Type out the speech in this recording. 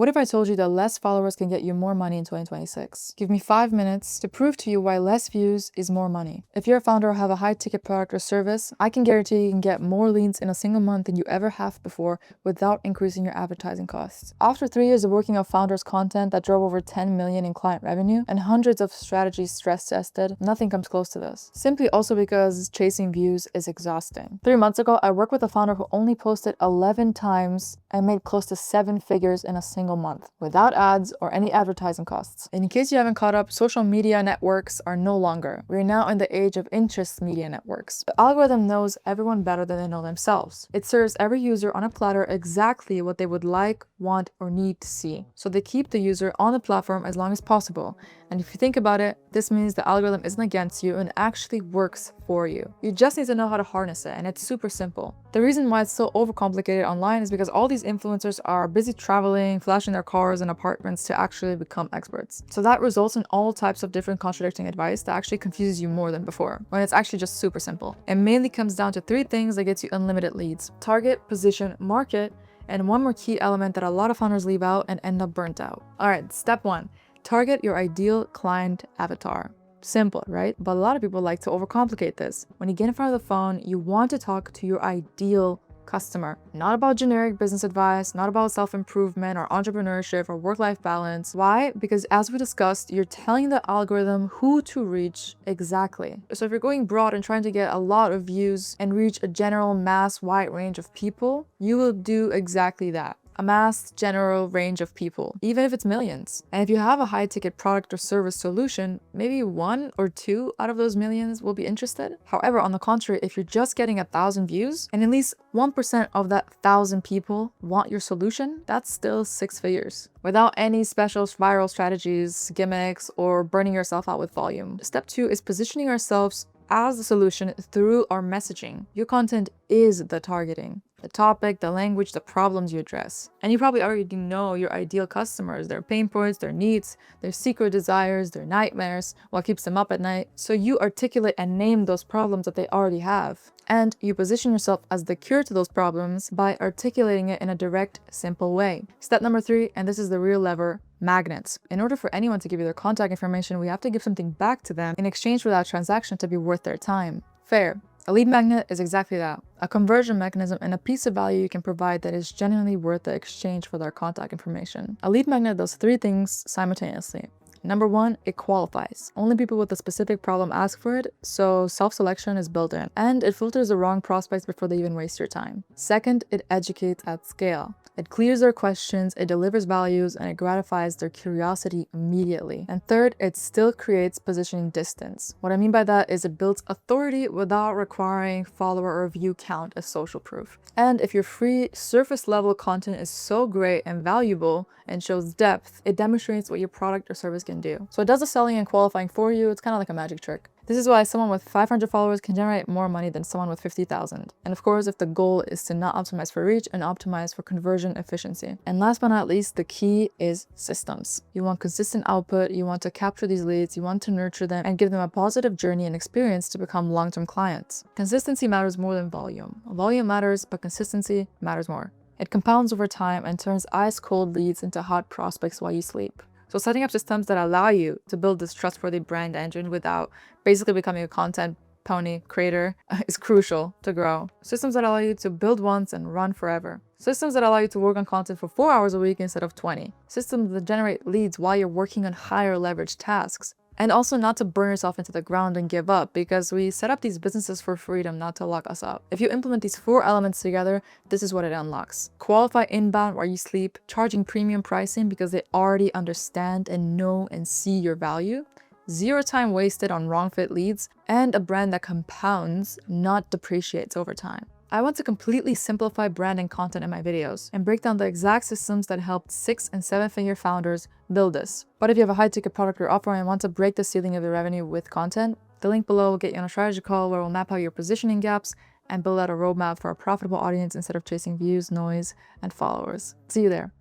What if I told you that less followers can get you more money in 2026? Give me 5 minutes to prove to you why less views is more money. If you're a founder or have a high ticket product or service, I can guarantee you can get more leads in a single month than you ever have before without increasing your advertising costs. After 3 years of working on founders' content that drove over 10 million in client revenue and hundreds of strategies stress tested, nothing comes close to this. Simply also because chasing views is exhausting. 3 months ago, I worked with a founder who only posted 11 times and made close to 7 figures in a single month without ads or any advertising costs. And in case you haven't caught up, social media networks are no longer. We're now in the age of interest media networks. The algorithm knows everyone better than they know themselves. It serves every user on a platter exactly what they would like, want, or need to see. So they keep the user on the platform as long as possible. And if you think about it, this means the algorithm isn't against you and actually works for you. You just need to know how to harness it, and it's super simple. The reason why it's so overcomplicated online is because all these influencers are busy traveling, flashing their cars and apartments to actually become experts. So that results in all types of different contradicting advice that actually confuses you more than before, when it's actually just super simple. It mainly comes down to 3 things that gets you unlimited leads: target, position, market, and one more key element that a lot of founders leave out and end up burnt out. All right, step 1. Target your ideal client avatar. Simple, right? But a lot of people like to overcomplicate this. When you get in front of the phone, you want to talk to your ideal customer. Not about generic business advice, not about self-improvement or entrepreneurship or work-life balance. Why? Because as we discussed, you're telling the algorithm who to reach exactly. So if you're going broad and trying to get a lot of views and reach a general mass wide range of people, you will do exactly that. A mass general range of people, even if it's millions. And if you have a high ticket product or service solution, maybe 1 or 2 out of those millions will be interested. However, on the contrary, if you're just getting 1,000 views and at least 1% of that 1,000 people want your solution, that's still 6 figures. Without any special viral strategies, gimmicks, or burning yourself out with volume. Step 2 is positioning ourselves as the solution through our messaging. Your content is the targeting. The topic, the language, the problems you address. And you probably already know your ideal customers, their pain points, their needs, their secret desires, their nightmares, what keeps them up at night. So you articulate and name those problems that they already have. And you position yourself as the cure to those problems by articulating it in a direct, simple way. Step number 3, and this is the real lever: magnets. In order for anyone to give you their contact information, we have to give something back to them in exchange for that transaction to be worth their time. Fair. A lead magnet is exactly that, a conversion mechanism and a piece of value you can provide that is genuinely worth the exchange for their contact information. A lead magnet does 3 things simultaneously. Number 1, it qualifies. Only people with a specific problem ask for it, so self-selection is built in. And it filters the wrong prospects before they even waste your time. Second, it educates at scale. It clears their questions, it delivers values, and it gratifies their curiosity immediately. And third, it still creates positioning distance. What I mean by that is it builds authority without requiring follower or view count as social proof. And if your free surface level content is so great and valuable and shows depth, it demonstrates what your product or service can do. So it does the selling and qualifying for you. It's kind of like a magic trick. This is why someone with 500 followers can generate more money than someone with 50,000. And of course, if the goal is to not optimize for reach and optimize for conversion efficiency. And last but not least, the key is systems. You want consistent output, you want to capture these leads, you want to nurture them and give them a positive journey and experience to become long-term clients. Consistency matters more than volume. Volume matters, but consistency matters more. It compounds over time and turns ice-cold leads into hot prospects while you sleep. So setting up systems that allow you to build this trustworthy brand engine without basically becoming a content pony creator is crucial to grow. Systems that allow you to build once and run forever. Systems that allow you to work on content for 4 hours a week instead of 20. Systems that generate leads while you're working on higher leverage tasks. And also not to burn yourself into the ground and give up, because we set up these businesses for freedom, not to lock us up. If you implement these 4 elements together, this is what it unlocks. Qualify inbound while you sleep, charging premium pricing because they already understand and know and see your value. 0 time wasted on wrong fit leads, and a brand that compounds, not depreciates over time. I want to completely simplify brand and content in my videos and break down the exact systems that helped 6- and 7-figure founders build this. But if you have a high ticket product or offer and want to break the ceiling of your revenue with content, the link below will get you on a strategy call where we'll map out your positioning gaps and build out a roadmap for a profitable audience instead of chasing views, noise, and followers. See you there.